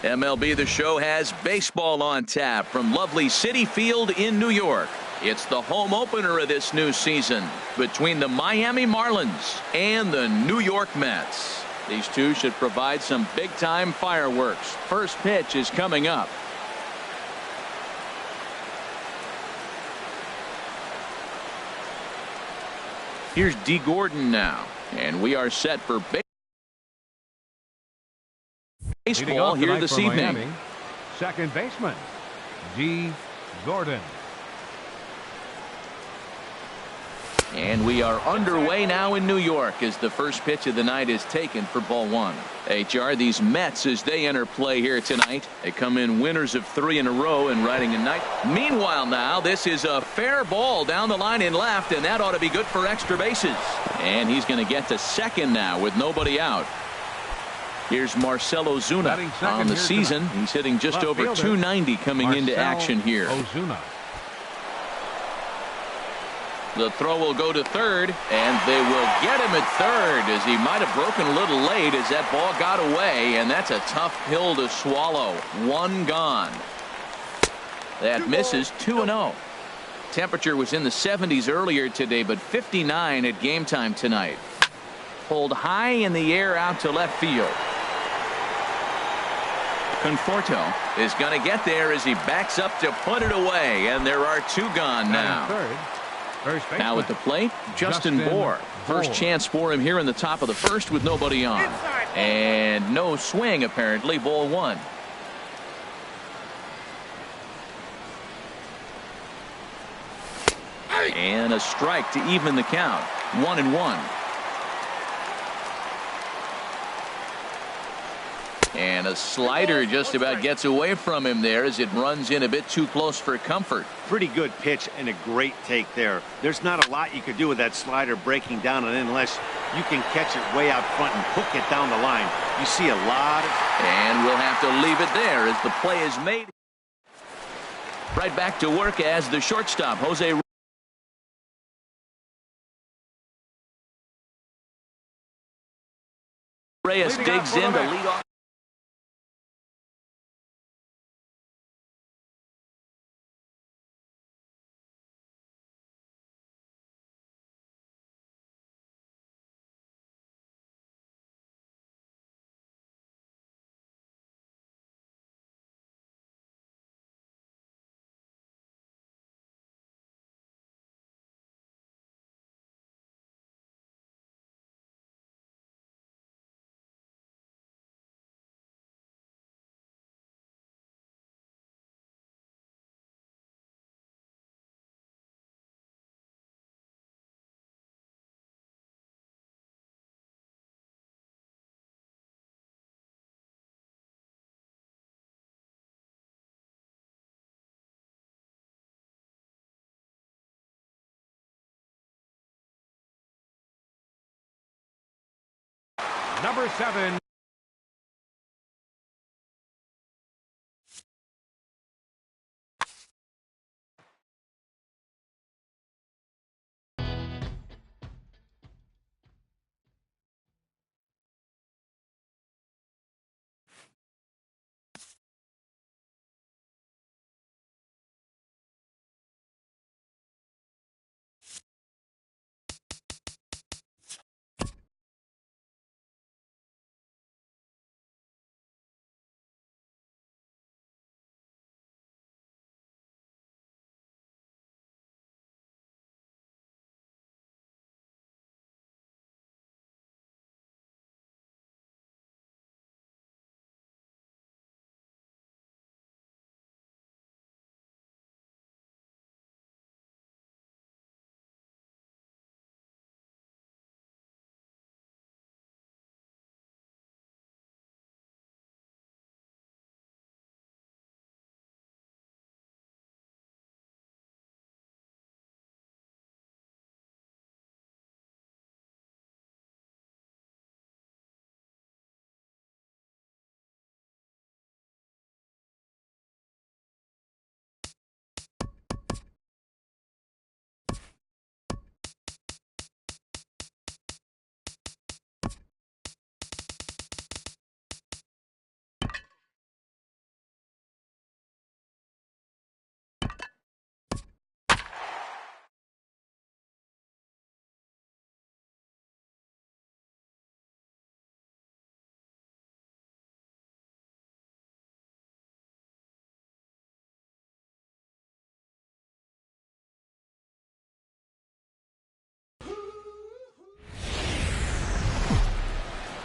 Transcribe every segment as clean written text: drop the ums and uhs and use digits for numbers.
MLB The Show has baseball on tap from lovely Citi Field in New York. It's the home opener of this new season between the Miami Marlins and the New York Mets. These two should provide some big-time fireworks. First pitch is coming up. Here's D. Gordon now, and we are set for baseball here this evening. Miami, second baseman, D. Gordon. And we are underway now in New York as the first pitch of the night is taken for ball one. HR, these Mets, as they enter play here tonight, they come in winners of 3 in a row and riding a night. Meanwhile now, this is a fair ball down the line in left, and that ought to be good for extra bases. And he's going to get to second now with nobody out. Here's Marcell Ozuna on the season. He's hitting just over 290 coming into action here. Ozuna. The throw will go to third, and they will get him at third as he might have broken a little late as that ball got away, and that's a tough pill to swallow. One gone. That misses 2-0. Temperature was in the 70s earlier today, but 59 at game time tonight. Pulled high in the air out to left field. Conforto is going to get there as he backs up to put it away, and there are 2 gone now. Now at the plate, Justin Bour. First chance for him here in the top of the first with nobody on. And no swing apparently, ball 1. And a strike to even the count. 1-1. And a slider just about gets away from him there as it runs in a bit too close for comfort. Pretty good pitch and a great take there. There's not a lot you could do with that slider breaking down, and unless you can catch it way out front and hook it down the line, you see a lot of... And we'll have to leave it there as the play is made. Right back to work as the shortstop, Jose Reyes digs in to lead off. Number 7.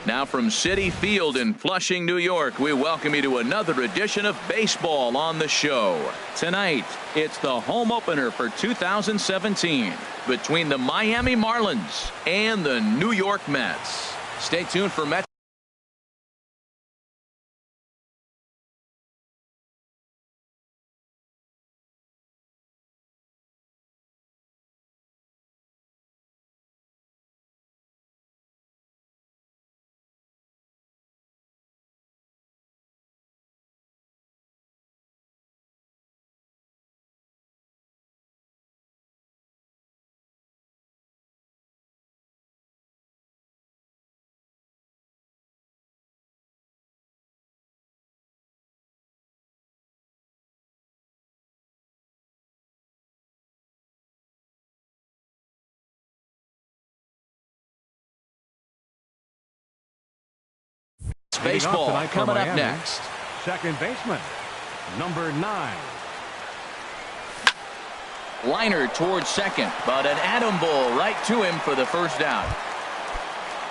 Now from Citi Field in Flushing, New York, we welcome you to another edition of Baseball on the Show. Tonight, it's the home opener for 2017 between the Miami Marlins and the New York Mets. Stay tuned for Mets. Baseball coming up next. Second baseman, number 9. Liner towards second, but an atom ball right to him for the first out.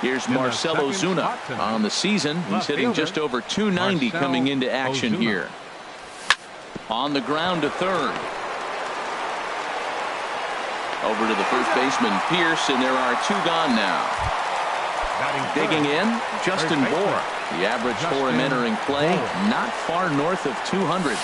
Here's Marcell Ozuna on the season. He's hitting just over 290 coming into action here. On the ground to third. Over to the first baseman, Pierce, and there are 2 gone now. Digging in, Justin Bour. The average for him entering play, not far north of 200.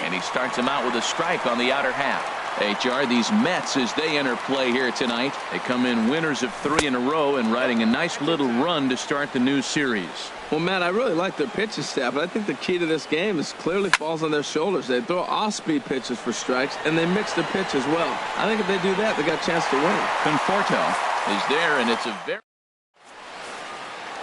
And he starts him out with a strike on the outer half. HR, these Mets, as they enter play here tonight, they come in winners of 3 in a row and riding a nice little run to start the new series. Well, Matt, I really like their pitching staff, but I think the key to this game is clearly falls on their shoulders. They throw off-speed pitches for strikes, and they mix their pitch as well. I think if they do that, they got a chance to win. Conforto is there, and it's a very...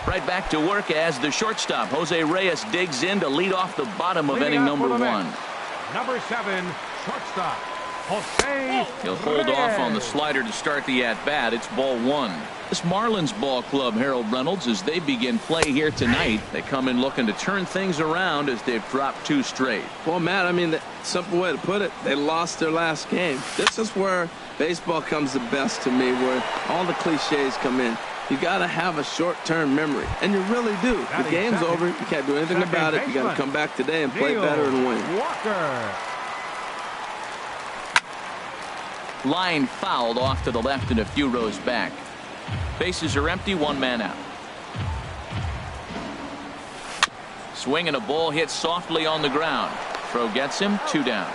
Right back to work as the shortstop, Jose Reyes, digs in to lead off the bottom of inning number 1. Number 7, shortstop, Jose. He'll hold off on the slider to start the at-bat. It's ball 1. This Marlins ball club, Harold Reynolds, as they begin play here tonight, they come in looking to turn things around as they've dropped 2 straight. Well, Matt, I mean, the simple way to put it, they lost their last game. This is where baseball comes the best to me, where all the cliches come in. You got to have a short-term memory, and you really do. The game's over. You can't do anything about it. You got to come back today and play better and win. Walker. Line fouled off to the left and a few rows back. Bases are empty, 1 man out. Swing and a ball hit softly on the ground. Throw gets him, 2 down.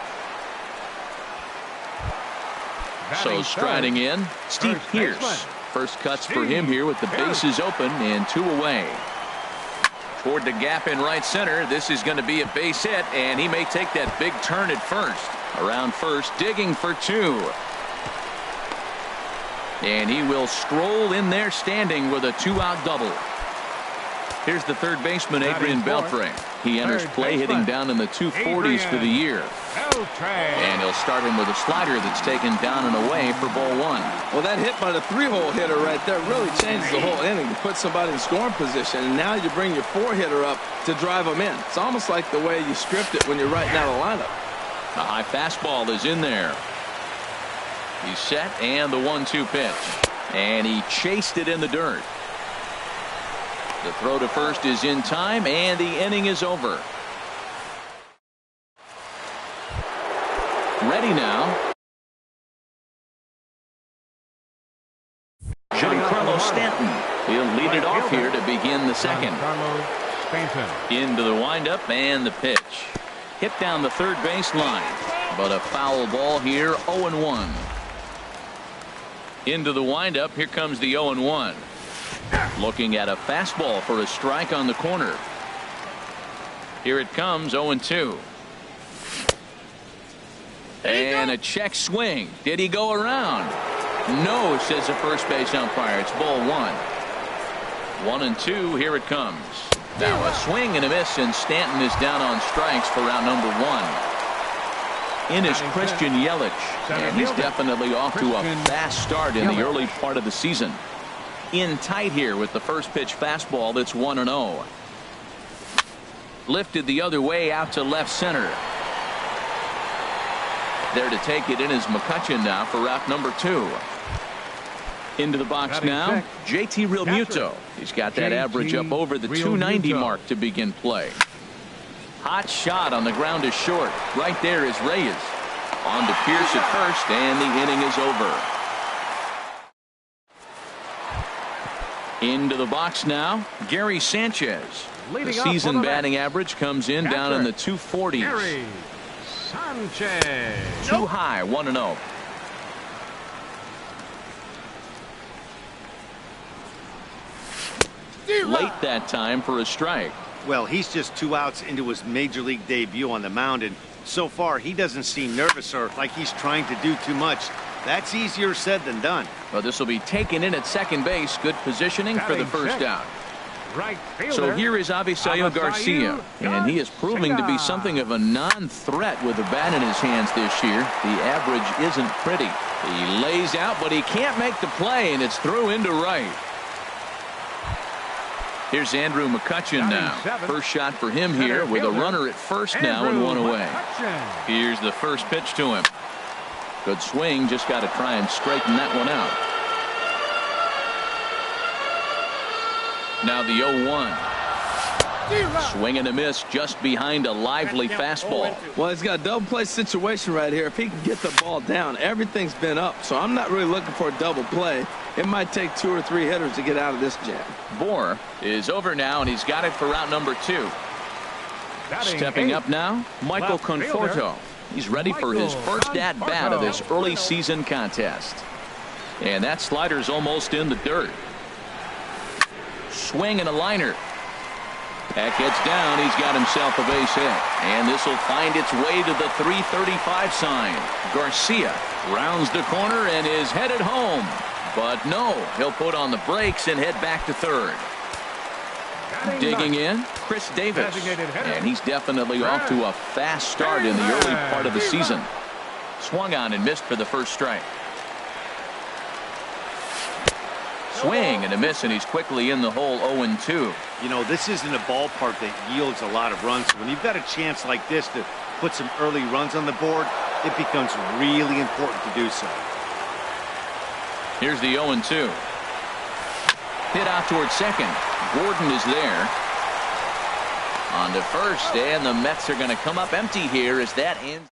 So striding in, Steve Pierce. First cuts for him here with the bases open and 2 away. Toward the gap in right center. This is going to be a base hit, and he may take that big turn at first. Around first, digging for 2. And he will stroll in there standing with a 2-out double. Here's the third baseman, Adrian Beltre. He enters play hitting down in the 240s for the year. And he'll start him with a slider that's taken down and away for ball 1. Well, that hit by the 3-hole hitter right there really changes the whole inning. You put somebody in scoring position, and now you bring your 4-hitter up to drive them in. It's almost like the way you script it when you're writing out a lineup. A high fastball is in there. He's set, and the 1-2 pitch. And he chased it in the dirt. The throw to first is in time, and the inning is over. Ready now. Giancarlo Stanton. He'll lead it off here to begin the second. Into the windup and the pitch. Hit down the third baseline, but a foul ball here, 0-1. Into the windup, here comes the 0-1. Looking at a fastball for a strike on the corner. Here it comes, 0-2. And a check swing. Did he go around? No, says the first base umpire. It's ball 1. 1-2, here it comes. Now a swing and a miss, and Stanton is down on strikes for round number 1. In is Christian Yelich, and he's definitely off to a fast start in the early part of the season. In tight here with the first pitch fastball that's 1-0. Lifted the other way out to left center. There to take it in is McCutchen now for route number 2. Into the box Batting now, six. JT Realmuto. He's got that average up over the 290 mark to begin play. Hot shot on the ground is short. Right there is Reyes. On to Pierce at first, and the inning is over. Into the box now, Gary Sanchez. The season batting average comes in down in the 240s. Gary Sanchez. Too high, 1-0. Late that time for a strike. Well, he's just 2 outs into his major league debut on the mound, and so far he doesn't seem nervous or like he's trying to do too much. That's easier said than done. Well, this will be taken in at second base. Good positioning for the first out. Right fielder. So here is Avisail Garcia, and he is proving to be something of a non-threat with a bat in his hands this year. The average isn't pretty. He lays out, but he can't make the play, and it's through into right. Here's Andrew McCutchen now. First shot for him here with a runner at first now and one away. Here's the first pitch to him. Good swing, just got to try and straighten that one out. Now the 0-1. Swing and a miss just behind a lively fastball. Well, he's got a double play situation right here. If he can get the ball down, everything's been up. So I'm not really looking for a double play. It might take 2 or 3 hitters to get out of this jam. Bohr is over now, and he's got it for route number 2. Stepping up now, Michael Conforto. He's ready for his first at-bat of this early season contest. And that slider's almost in the dirt. Swing and a liner. That gets down. He's got himself a base hit. And this will find its way to the 335 sign. Garcia rounds the corner and is headed home. But no, he'll put on the brakes and head back to third. Digging in, Chris Davis. And he's definitely off to a fast start in the early part of the season. Swung on and missed for the first strike. Swing and a miss, and he's quickly in the hole 0-2. You know, this isn't a ballpark that yields a lot of runs. So when you've got a chance like this to put some early runs on the board, it becomes really important to do so. Here's the 0-2. Hit out towards second. Gordon is there. On to first, and the Mets are going to come up empty here as that ends.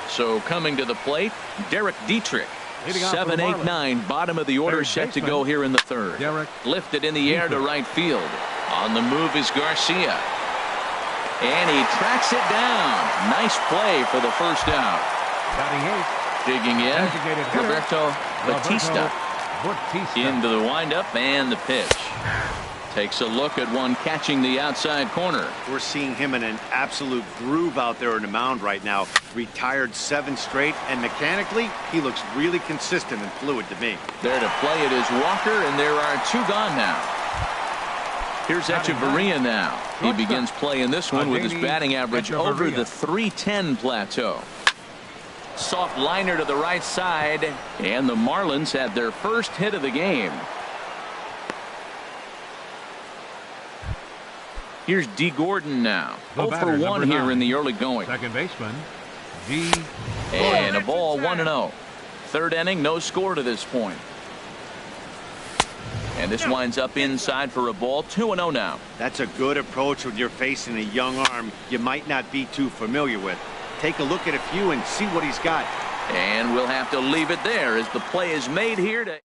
So coming to the plate, Derek Dietrich. 7, 8, 9, bottom of the order, set to go here in the third. Lifted in the air to right field. On the move is Garcia. And he tracks it down. Nice play for the first out. Digging in, Roberto Batista. Into the windup and the pitch. Takes a look at one catching the outside corner. We're seeing him in an absolute groove out there in the mound right now. Retired 7 straight, and mechanically, he looks really consistent and fluid to me. There to play it is Walker, and there are 2 gone now. Here's Echeverria now. He begins play in this one with his batting average over the 310 plateau. Soft liner to the right side, and the Marlins had their first hit of the game. Here's D. Gordon now. 0 for 1 here in the early going. Second baseman, D. And a ball, 1-0. Third inning, no score to this point. And this winds up inside for a ball, 2-0 now. That's a good approach when you're facing a young arm you might not be too familiar with. Take a look at a few and see what he's got. And we'll have to leave it there as the play is made here.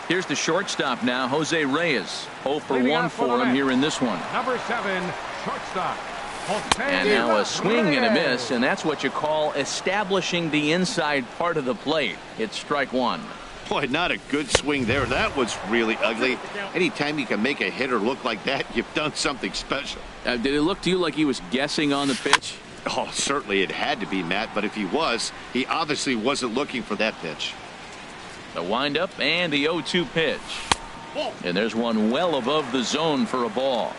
Here's the shortstop now, Jose Reyes. 0 for 1 for him here in this one. Number 7, shortstop. And now a swing and a miss, and that's what you call establishing the inside part of the plate. It's strike 1. Boy, not a good swing there. That was really ugly. Anytime you can make a hitter look like that, you've done something special. Did it look to you like he was guessing on the pitch? Oh, certainly it had to be, Matt, but if he was, he obviously wasn't looking for that pitch. The windup and the 0-2 pitch. And there's one well above the zone for a ball.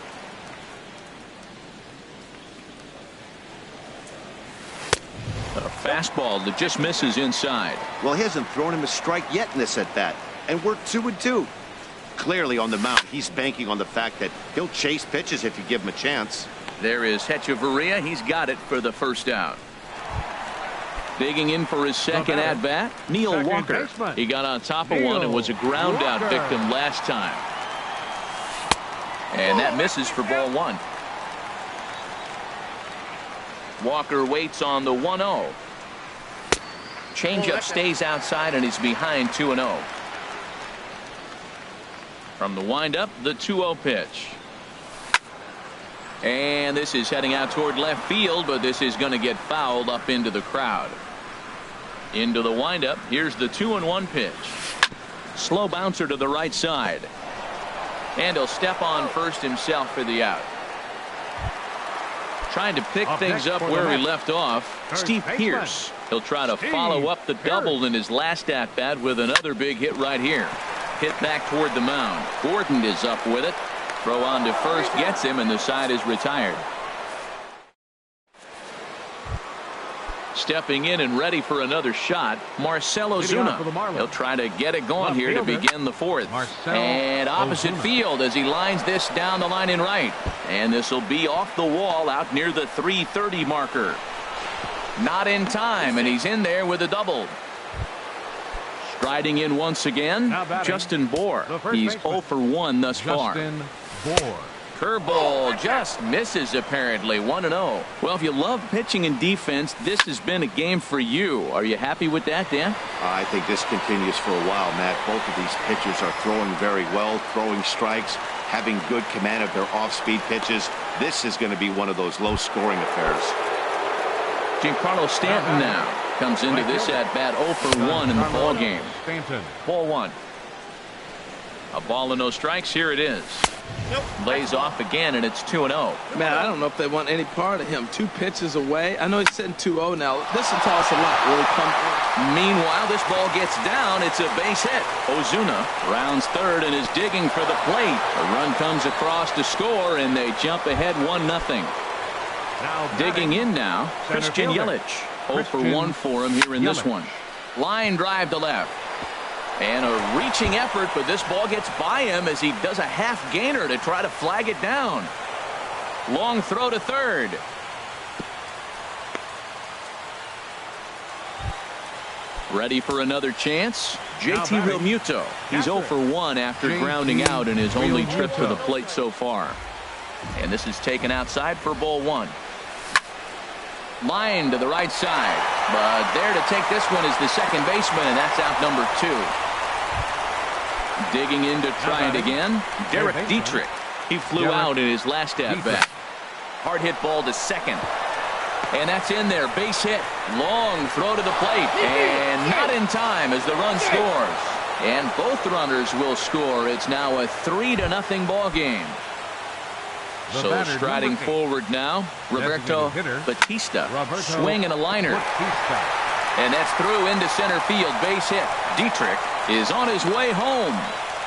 A fastball that just misses inside. Well, he hasn't thrown him a strike yet in this at-bat, and we're 2-2. Clearly on the mound, he's banking on the fact that he'll chase pitches if you give him a chance. There is Echeverria. He's got it for the first out. Digging in for his second at-bat, Neil Second Walker. baseman. He got on top of one and was a ground-out Walker. victim last time. And that misses for ball one. Walker waits on the 1-0. Changeup stays outside and he's behind 2-0. From the windup, the 2-0 pitch. And this is heading out toward left field, but this is going to get fouled up into the crowd. Into the windup, here's the 2-1 pitch. Slow bouncer to the right side. And he'll step on first himself for the out. Trying to pick things up where he left off, Steve Pearce. He'll try to follow up the double in his last at-bat with another big hit right here. Hit back toward the mound. Gordon is up with it. Throw on to first gets him, and the side is retired. Stepping in and ready for another shot, Marcell Ozuna. He'll try to get it going here to begin the fourth. And opposite field as he lines this down the line in right. And this will be off the wall out near the 330 marker. Not in time, and he's in there with a double. Striding in once again, Justin Bour. He's 0 for 1 thus far. Curveball just misses apparently. 1-0. Well, if you love pitching and defense, this has been a game for you. Are you happy with that, Dan? I think this continues for a while, Matt. Both of these pitchers are throwing very well, throwing strikes, having good command of their off-speed pitches. This is going to be one of those low-scoring affairs. Giancarlo Stanton now comes into this at-bat 0 for 1 in the ball game. Ball one. A ball and no strikes. Here it is. Lays off again, and it's 2-0. Man, I don't know if they want any part of him. 2 pitches away. I know he's sitting 2-0 now. This will tell us a lot. Will he come in? Meanwhile, this ball gets down. It's a base hit. Ozuna rounds third and is digging for the plate. A run comes across to score, and they jump ahead 1-0. Digging in now, Christian Yelich. 0 for 1 for him here in this one. Line drive to left. And a reaching effort, but this ball gets by him as he does a half gainer to try to flag it down. Long throw to third. Ready for another chance? JT Realmuto. He's 0 for 1 after grounding out in his only trip to the plate so far. And this is taken outside for ball one. Line to the right side. But there to take this one is the second baseman, and that's out number 2. Digging in to try it again, Derek Dietrich. He flew out in his last at-bat. Hard hit ball to second. And that's in there. Base hit. Long throw to the plate. And not in time as the run scores. And both runners will score. It's now a 3-0 ball game. So striding forward now, Roberto Batista. Swing and a liner. And that's through into center field. Base hit. Dietrich is on his way home.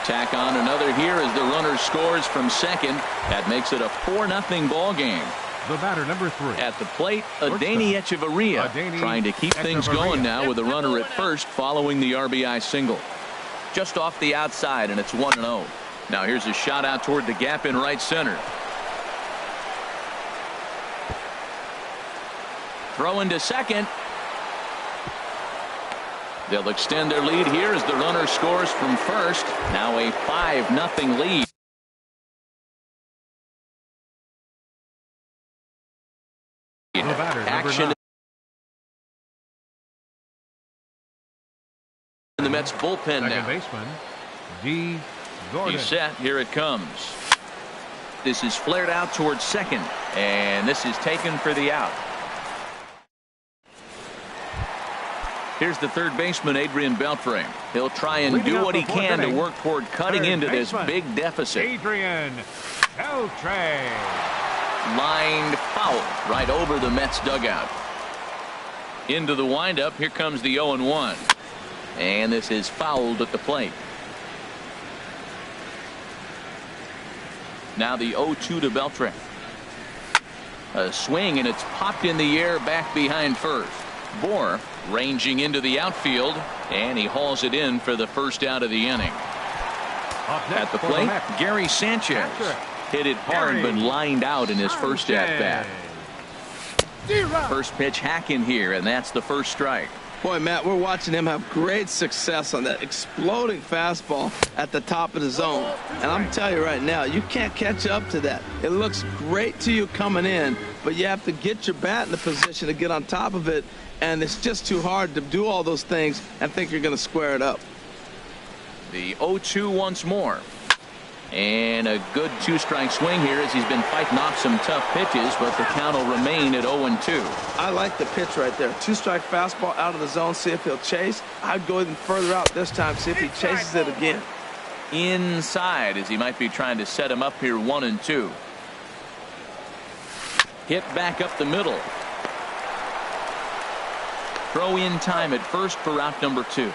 Tack on another here as the runner scores from second. That makes it a 4-0 ball game. The batter, number 3. At the plate, Adeiny Echeverria trying to keep things going now with a runner at first following the RBI single. Just off the outside, and it's 1-0. Now here's a shot out toward the gap in right center. Throw into second. They'll extend their lead here as the runner scores from first. Now a 5-0 lead. Action in the Mets bullpen now. Second baseman, D. Gordon. He's set. Here it comes. This is flared out towards second, and this is taken for the out. Here's the third baseman, Adrian Beltre. He'll try and do what he can to work toward cutting into this big deficit. Adrian Beltre. Lined foul right over the Mets dugout. Into the windup. Here comes the 0-1. And this is fouled at the plate. Now the 0-2 to Beltre. A swing, and it's popped in the air back behind first. Bour ranging into the outfield, and he hauls it in for the first out of the inning. At the plate, Gary Sanchez. Hit it hard but lined out in his first at-bat. First pitch hacking here, and that's the first strike. Boy, Matt, we're watching him have great success on that exploding fastball at the top of the zone. And I'm telling you right now, you can't catch up to that. It looks great to you coming in, but you have to get your bat in the position to get on top of it, and it's just too hard to do all those things and think you're going to square it up. The 0-2 once more. And a good two-strike swing here as he's been fighting off some tough pitches, but the count will remain at 0-2. I like the pitch right there. Two-strike fastball out of the zone, see if he'll chase. I'd go even further out this time, see if he chases it again. Inside as he might be trying to set him up here 1-2. Hit back up the middle. Throw in time at first for out number 2.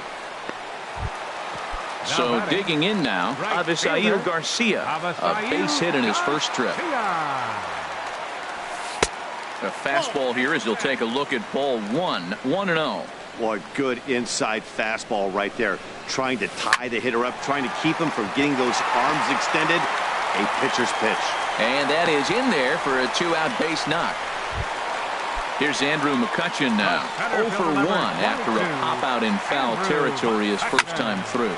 So digging in now, Avisail Garcia, a base hit in his first trip. A fastball here as he'll take a look at ball 1, 1-0. Boy, good inside fastball right there. Trying to tie the hitter up, trying to keep him from getting those arms extended. A pitcher's pitch. And that is in there for a 2-out base knock. Here's Andrew McCutchen now. 0 for 1 after a pop-out in foul territory his first time through.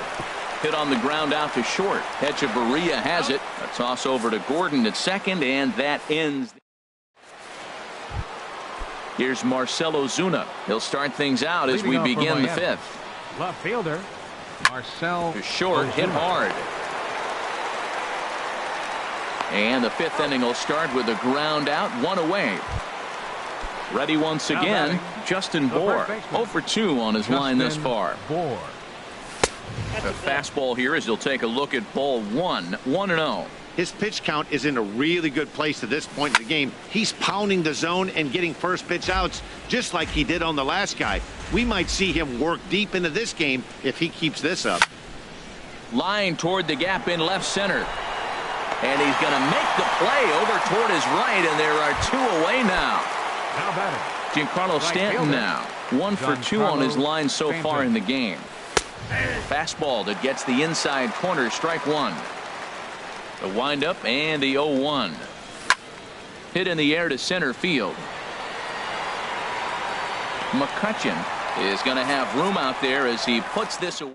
Hit on the ground out to short. Echeverria has it. A toss over to Gordon at second, and that ends. Here's Marcell Ozuna. He'll start things out as we begin the 5th. Left fielder, Marcell To short, hit hard. And the 5th inning will start with a ground out, 1 away. Ready once again, Justin Bour. 0 for 2 on his line thus far. A fastball here as he'll take a look at ball 1, 1-0. His pitch count is in a really good place at this point in the game. He's pounding the zone and getting first pitch outs just like he did on the last guy. We might see him work deep into this game if he keeps this up. Line toward the gap in left center. And he's going to make the play over toward his right, and there are 2 away now. Giancarlo Stanton now. 1 for 2 on his line so far in the game. Fastball that gets the inside corner, strike 1. The windup and the 0-1. Hit in the air to center field. McCutchen is going to have room out there as he puts this away.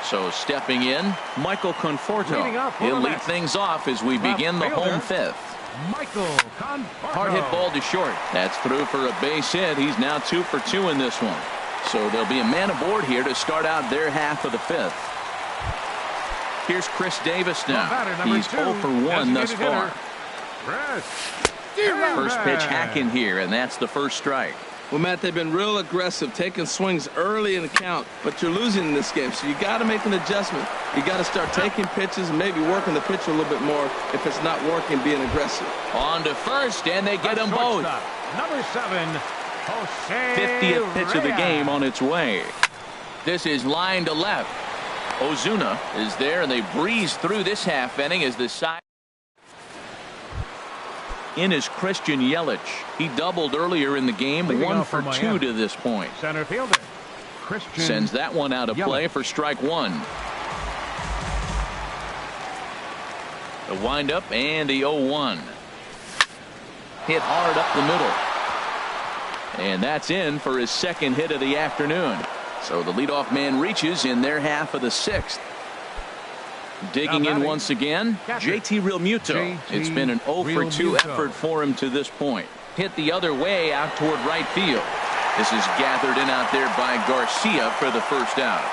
So stepping in, Michael Conforto. He'll lead things off as we begin the home 5th. Hard hit ball to short. That's through for a base hit. He's now 2 for 2 in this one. So there'll be a man aboard here to start out their half of the 5th. Here's Chris Davis now. He's 0 for 1 thus far. First pitch hacking here, and that's the first strike. Well, Matt, they've been real aggressive, taking swings early in the count, but you're losing in this game, so you got to make an adjustment. You got to start taking pitches and maybe working the pitcher a little bit more if it's not working, being aggressive. On to first, and they get them both. Number 7, Jose 50th pitch of the Reyes. game on its way. This is line to left. Ozuna is there, and they breeze through this half inning as the side. In is Christian Yelich. He doubled earlier in the game, 1 for 2 to this point. Center fielder, Christian Sends that one out of play for strike 1. The windup and the 0-1. Hit hard up the middle. And that's in for his second hit of the afternoon. So the leadoff man reaches in their half of the 6th. Digging in once again, JT Realmuto. It's been an 0 for 2 effort for him to this point. Hit the other way out toward right field. This is gathered in out there by Garcia for the first out.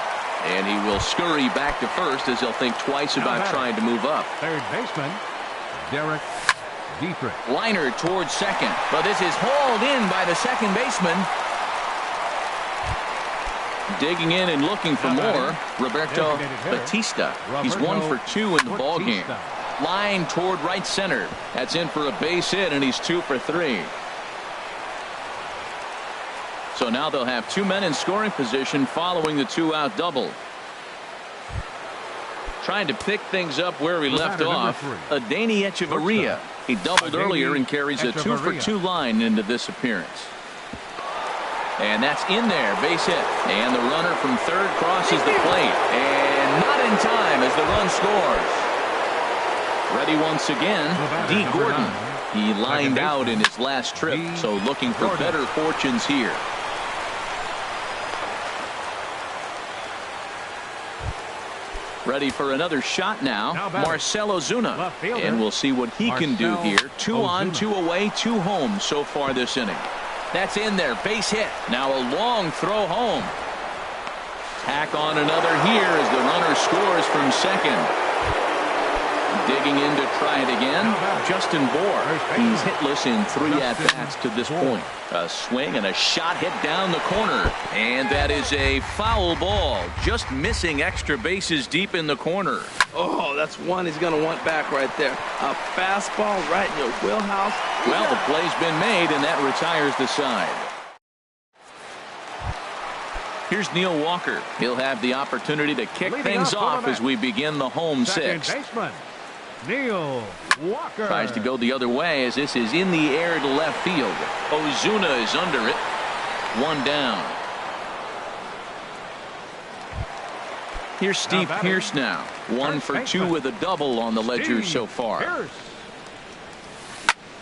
And he will scurry back to first as he'll think twice about trying to move up. Third baseman, Derek Dietrich. Liner towards second, but this is hauled in by the second baseman. Digging in and looking for more, Roberto Batista. He's 1 for 2 in the ballgame. Line toward right center. That's in for a base hit, and he's 2 for 3. So now they'll have 2 men in scoring position following the 2-out double. Trying to pick things up where he left off. Adeiny Echeverria. He doubled earlier and carries a 2 for 2 line into this appearance. And that's in there, base hit. And the runner from third crosses the plate. And not in time as the run scores. Ready once again, D. Gordon. He lined out in his last trip, so looking for better fortunes here. Ready for another shot now. Marcell Ozuna. And we'll see what he can do here. 2 on, 2 away, 2 home so far this inning. That's in there. Base hit. Now a long throw home. Tack on another here as the runner scores from second. Digging in to try it again. Justin Bour. He's hitless in 3 at-bats to this point. A swing and a shot hit down the corner. And that is a foul ball. Just missing extra bases deep in the corner. Oh, that's one he's going to want back right there. A fastball right in your wheelhouse. Well, the play's been made, and that retires the side. Here's Neil Walker. He'll have the opportunity to kick things off as we begin the home 6th. Baseman, Neil Walker. Tries to go the other way as this is in the air to left field. Ozuna is under it. 1 down. Here's Steve Pearce now. 1 for 2 with a double on the ledger so far.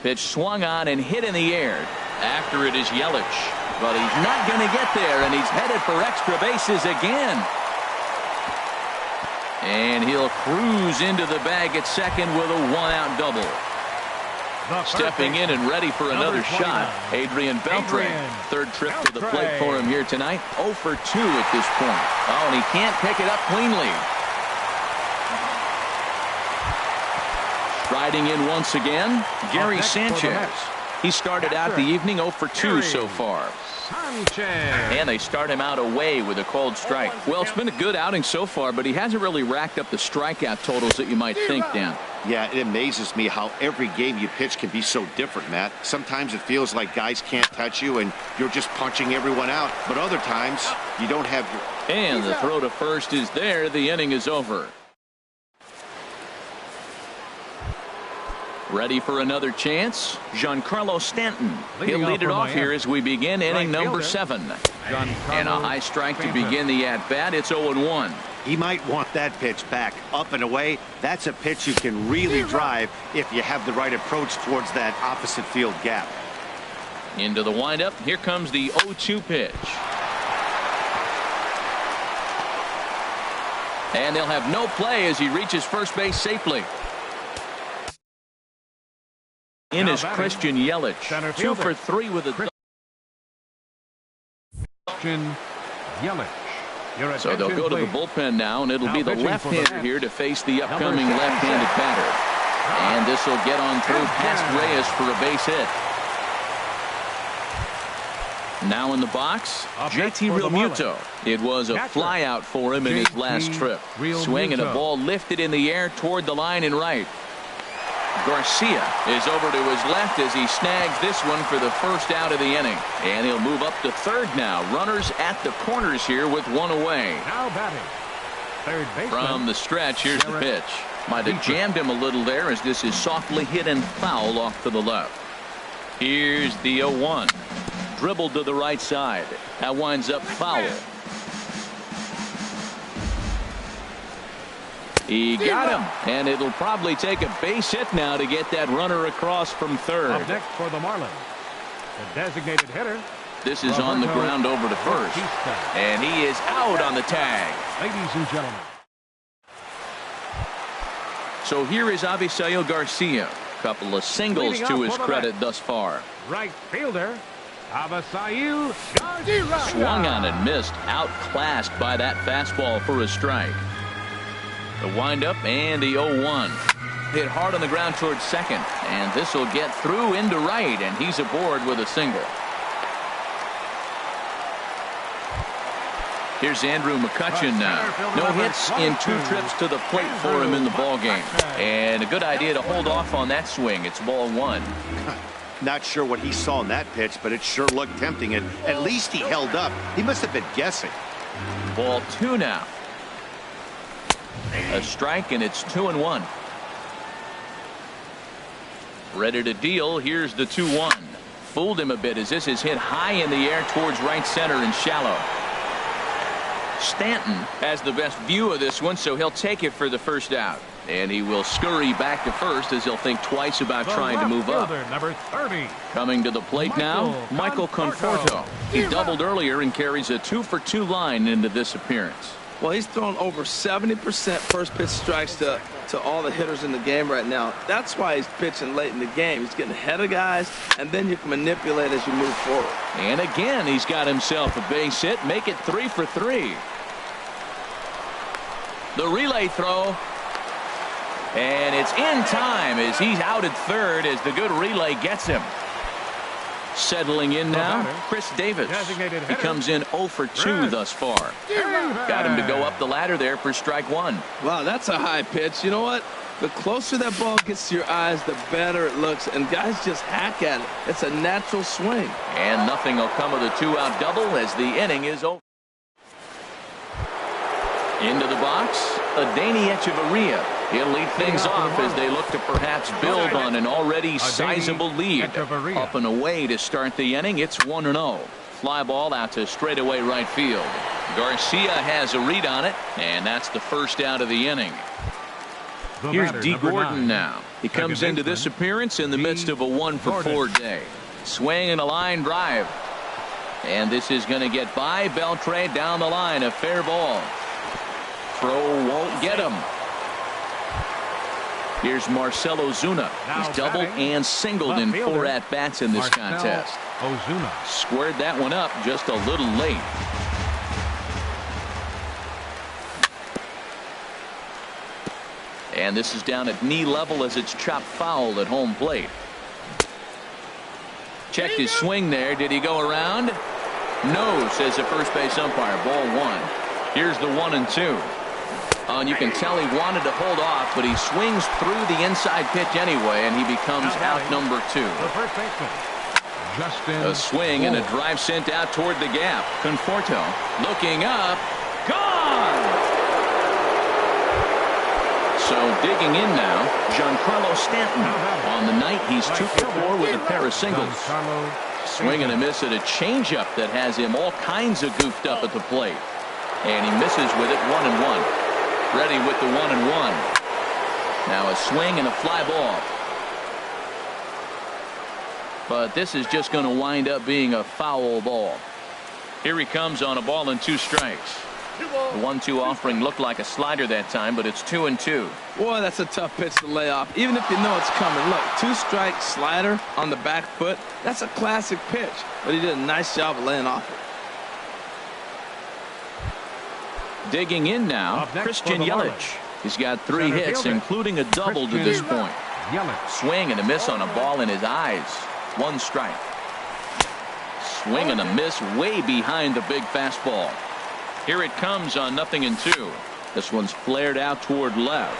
Pitch swung on and hit in the air. After it is Yelich. But he's not going to get there, and he's headed for extra bases again. And he'll cruise into the bag at second with a 1-out double. Stepping in and ready for another shot, Adrian Beltre. Third trip to the plate for him here tonight. 0 for 2 at this point. Oh, and he can't pick it up cleanly. Striding in once again, Gary Sanchez. He started out the evening 0 for 2 so far. And they start him out away with a cold strike. Well, it's been a good outing so far, but he hasn't really racked up the strikeout totals that you might think, Dan. Yeah, it amazes me how every game you pitch can be so different, Matt. Sometimes it feels like guys can't touch you and you're just punching everyone out. But other times, you don't have your... And the throw to first is there. The inning is over. Ready for another chance? Giancarlo Stanton. He'll lead it off here as we begin inning number 7. And a high strike to begin the at-bat. It's 0-1. He might want that pitch back, up and away. That's a pitch you can really drive if you have the right approach towards that opposite field gap. Into the windup. Here comes the 0-2 pitch. And they'll have no play as he reaches first base safely. In is Christian Yelich. 2 for 3 with a double. Christian Yelich. So they'll go to the bullpen now, and it'll be the left-hander here to face the upcoming left-handed batter. And this will get on through past Reyes for a base hit. Now in the box, JT Realmuto. It was a flyout for him in his last trip. Swing and a ball lifted in the air toward the line and right. Garcia is over to his left as he snags this one for the first out of the inning. And he'll move up to third now. Runners at the corners here with 1 away. Now batting, third baseman. From the stretch, here's the pitch. Might have jammed him a little there as this is softly hit and foul off to the left. Here's the 0-1. Dribbled to the right side. That winds up foul. He got him, and it'll probably take a base hit now to get that runner across from third. Up next for the Marlins, the designated hitter. This is on the ground over to first, and he is out on the tag. Ladies and gentlemen. So here is Avisail Garcia. Couple of singles to his credit thus far. Right fielder, Avisail Garcia. Swung on and missed, outclassed by that fastball for a strike. The windup and the 0-1. Hit hard on the ground towards second, and this will get through into right, and he's aboard with a single. Here's Andrew McCutchen now. No hits in 2 trips to the plate for him in the ballgame. And a good idea to hold off on that swing. It's ball 1. Not sure what he saw in that pitch, but it sure looked tempting, and at least he held up. He must have been guessing. Ball 2 now. A strike, and it's 2-1. Ready to deal. Here's the 2-1. Fooled him a bit as this is hit high in the air towards right center and shallow. Stanton has the best view of this one, so he'll take it for the first out. And he will scurry back to first as he'll think twice about trying to move up. Number 30. Coming to the plate now, Michael Conforto. He doubled earlier and carries a 2-for-2 line into this appearance. Well, he's thrown over 70% first pitch strikes to all the hitters in the game right now. That's why he's pitching late in the game. He's getting ahead of guys, and then you can manipulate as you move forward. And again, he's got himself a base hit. Make it 3 for 3. The relay throw. And it's in time as he's out at third as the good relay gets him. Settling in now, Chris Davis. He comes in 0 for 2 thus far. Got him to go up the ladder there for strike 1. Wow, that's a high pitch. You know what? The closer that ball gets to your eyes, the better it looks, and guys just hack at it. It's a natural swing. And nothing will come of the 2-out double as the inning is over. Into the box, Adeiny Echeverria. He'll lead things off as they look to perhaps build on an already sizable lead. Up and away to start the inning. It's 1-0. Fly ball out to straightaway right field. Garcia has a read on it, and that's the first out of the inning. Here's D. Gordon now. He comes into this appearance in the midst of a 1-for-4 day. Swing and a line drive. And this is going to get by Beltre down the line. A fair ball. Throw won't get him. Here's Marcell Ozuna. He's doubled and singled in 4 at-bats in this contest. Squared that one up just a little late. And this is down at knee level as it's chopped foul at home plate. Checked his swing there. Did he go around? No, says the first base umpire. Ball 1. Here's the 1-2. And you can tell he wanted to hold off, but he swings through the inside pitch anyway, and he becomes out number 2. A swing and a drive sent out toward the gap. Conforto looking up. Gone! So digging in now, Giancarlo Stanton. On the night, he's 2 for 4 with a pair of singles. Swing and a miss at a changeup that has him all kinds of goofed up at the plate. And he misses with it. 1-1. Ready with the 1-1. Now a swing and a fly ball. But this is just going to wind up being a foul ball. Here he comes on a ball and 2 strikes. The 1-2 offering looked like a slider that time, but it's 2-2. Boy, that's a tough pitch to lay off, even if you know it's coming. Look, 2-strike slider on the back foot. That's a classic pitch, but he did a nice job of laying off it. Digging in now, Christian Yelich. He's got 3 hits, including a double to this point. Swing and a miss on a ball in his eyes. 1 strike. Swing and a miss way behind the big fastball. Here it comes on 0-2. This one's flared out toward left.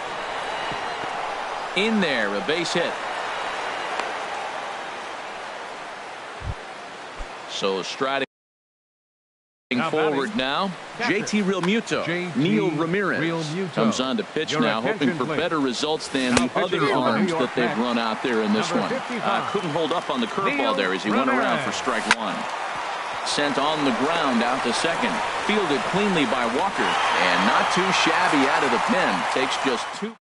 In there, a base hit. So striding forward now, JT Realmuto. Neil Ramirez comes on to pitch now, hoping for better results than the other arms that they've run out there in this one. Couldn't hold up on the curveball there as he went around for strike 1. Sent on the ground out to second. Fielded cleanly by Walker. And not too shabby out of the pen. Takes just 2.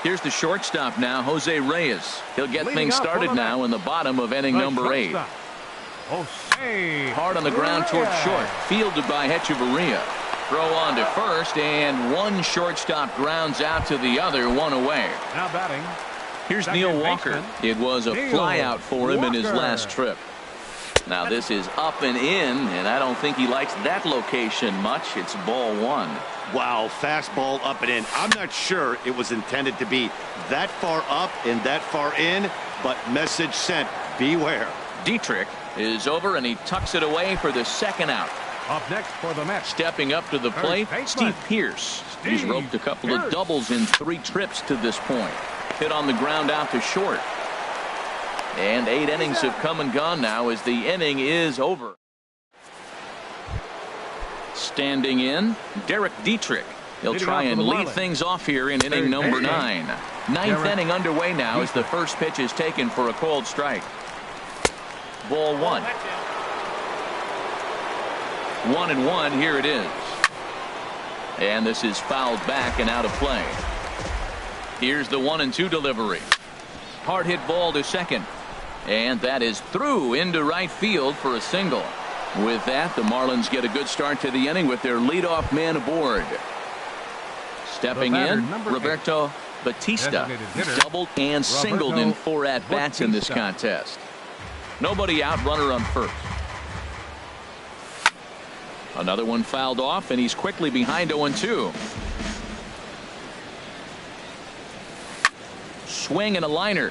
Here's the shortstop now, Jose Reyes. He'll get things started now in the bottom of inning number 8. Hard on the ground towards short. Fielded by Echeverria. Throw on to first, and one shortstop grounds out to the other, 1 away. Now batting. Here's Neil Walker. It was a flyout for him in his last trip. Now this is up and in, and I don't think he likes that location much. It's ball 1. Wow, fastball up and in. I'm not sure it was intended to be that far up and that far in, but message sent, beware. Dietrich is over, and he tucks it away for the 2nd out. Up next for the Mets. Stepping up to the plate, Steve Pearce. He's roped a couple of doubles in 3 trips to this point. Hit on the ground out to short. And 8 innings have come and gone now as the inning is over. Standing in, Derek Dietrich. He'll try and lead things off here in inning number 9. 9th inning underway now as the first pitch is taken for a called strike. Ball 1. 1-1, here it is. And this is fouled back and out of play. Here's the 1-2 delivery. Hard hit ball to second. And that is through into right field for a single. With that, the Marlins get a good start to the inning with their leadoff man aboard. Stepping in, Roberto Batista. He's doubled and singled in 4 at-bats in this contest. Nobody out, runner on first. Another one fouled off, and he's quickly behind 0-2. Swing and a liner.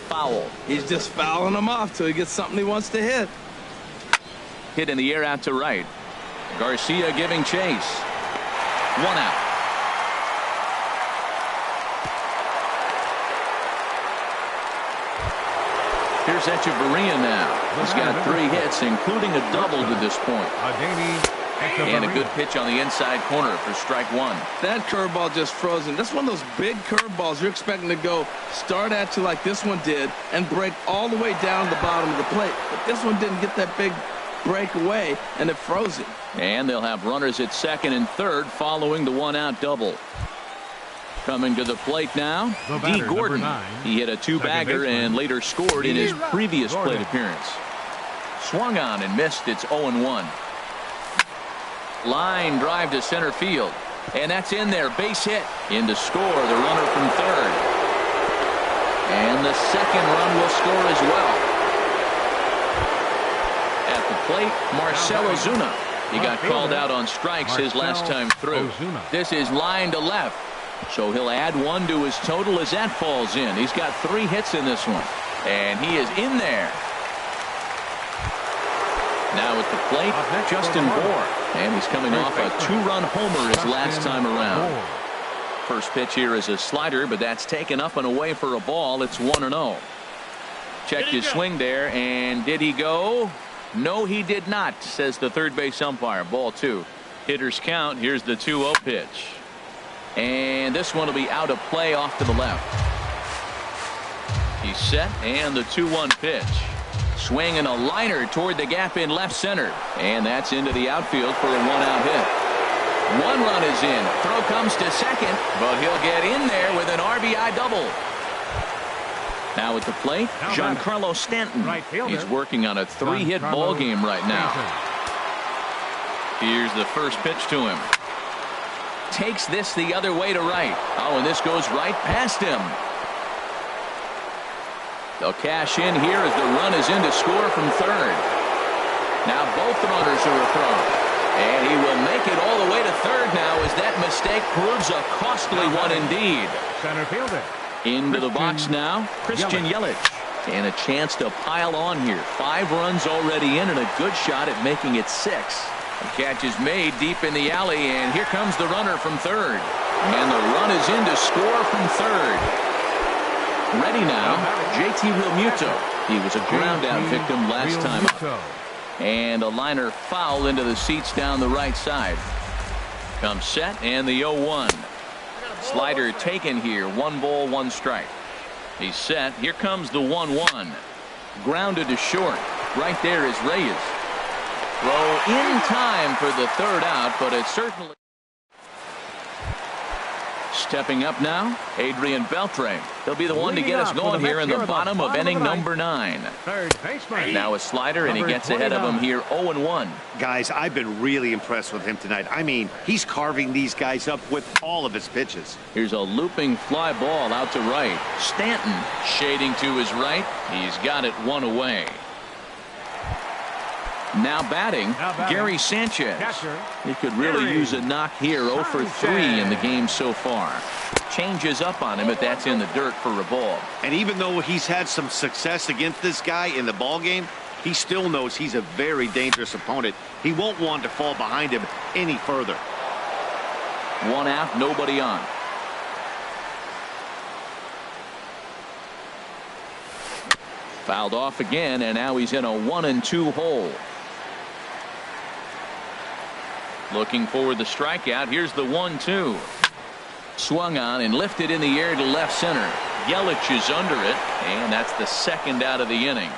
Foul. He's just fouling them off till he gets something he wants to hit. Hit in the air out to right. Garcia giving chase. 1 out. Here's Echeverria now. He's got 3 hits, including a double to this point. And a good pitch on the inside corner for strike 1. That curveball just frozen. That's one of those big curveballs you're expecting to go start at you like this one did and break all the way down to the bottom of the plate. But this one didn't get that big break away, and it froze it. And they'll have runners at second and third following the 1-out double. Coming to the plate now, D. Gordon. He hit a 2-bagger and later scored in his previous plate appearance. Swung on and missed. It's 0-1. Line drive to center field. And that's in there. Base hit. In to score, the runner from third. And the second run will score as well. At the plate, Marcell Ozuna. He got called out on strikes his last time through. This is line to left. So he'll add 1 to his total as that falls in. He's got 3 hits in this one. And he is in there. Now at the plate, Justin Bour. And he's coming off a 2-run homer his last time around. First pitch here is a slider, but that's taken up and away for a ball. It's 1-0. Checked his swing there, and did he go? No, he did not, says the third base umpire. Ball 2. Hitters count. Here's the 2-0 pitch. And this one will be out of play off to the left. He's set, and the 2-1 pitch. Swing and a liner toward the gap in left center. And that's into the outfield for a 1-out hit. 1 run is in. Throw comes to second, but he'll get in there with an RBI double. Now at the plate, Giancarlo Stanton. He's working on a 3-hit ball game right now. Here's the first pitch to him. Takes this the other way to right. Oh, and this goes right past him. They'll cash in here as the run is in to score from third. Now both runners are thrown. And he will make it all the way to third now as that mistake proves a costly one indeed. Center fielder. Into the box now, Christian Yelich. And a chance to pile on here. 5 runs already in and a good shot at making it 6. The catch is made deep in the alley, and here comes the runner from third. And the run is in to score from third. Ready now, JT Realmuto. He was a ground out victim last time up. And a liner foul into the seats down the right side. Comes set, and the 0-1. Slider taken here. 1 ball, 1 strike. He's set. Here comes the 1-1. Grounded to short. Right there is Reyes. Throw in time for the 3rd out, but it certainly. Stepping up now, Adrian Beltre. He'll be the one to get us going here in the bottom of inning number 9. Now a slider, and he gets ahead of him here 0-1. Guys, I've been really impressed with him tonight. I mean, he's carving these guys up with all of his pitches. Here's a looping fly ball out to right. Stanton shading to his right. He's got it 1 away. Now batting, Gary Sanchez. He could really use a knock here. 0 for 3 in the game so far. Changes up on him, but that's in the dirt for a ball. And even though he's had some success against this guy in the ball game, he still knows he's a very dangerous opponent. He won't want to fall behind him any further. 1 out, nobody on. Fouled off again, and now he's in a 1-2 hole. Looking for the strikeout. Here's the 1-2. Swung on and lifted in the air to left center. Yelich is under it, and that's the 2nd out of the inning.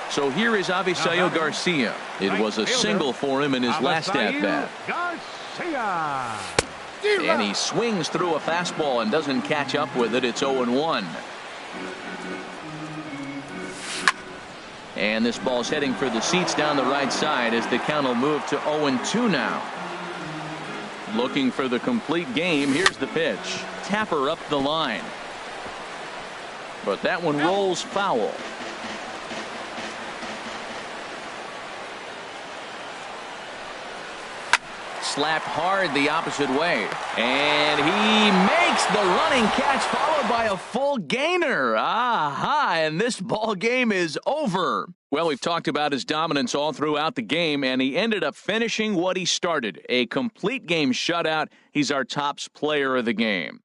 So here is Avisail Garcia. It was a single for him in his last at-bat. Garcia. And he swings through a fastball and doesn't catch up with it. It's 0-1. And this ball's heading for the seats down the right side as the count will move to 0-2 now. Looking for the complete game. Here's the pitch. Tapper up the line. But that one rolls foul. Slapped hard the opposite way. And he makes the running catch, followed by a full gainer. Aha, and this ball game is over. Well, we've talked about his dominance all throughout the game, and he ended up finishing what he started. A complete game shutout. He's our top player of the game.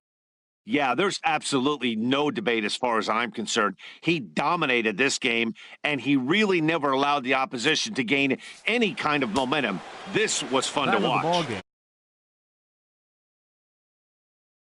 Yeah, there's absolutely no debate as far as I'm concerned. He dominated this game, and he really never allowed the opposition to gain any kind of momentum. This was fun to watch.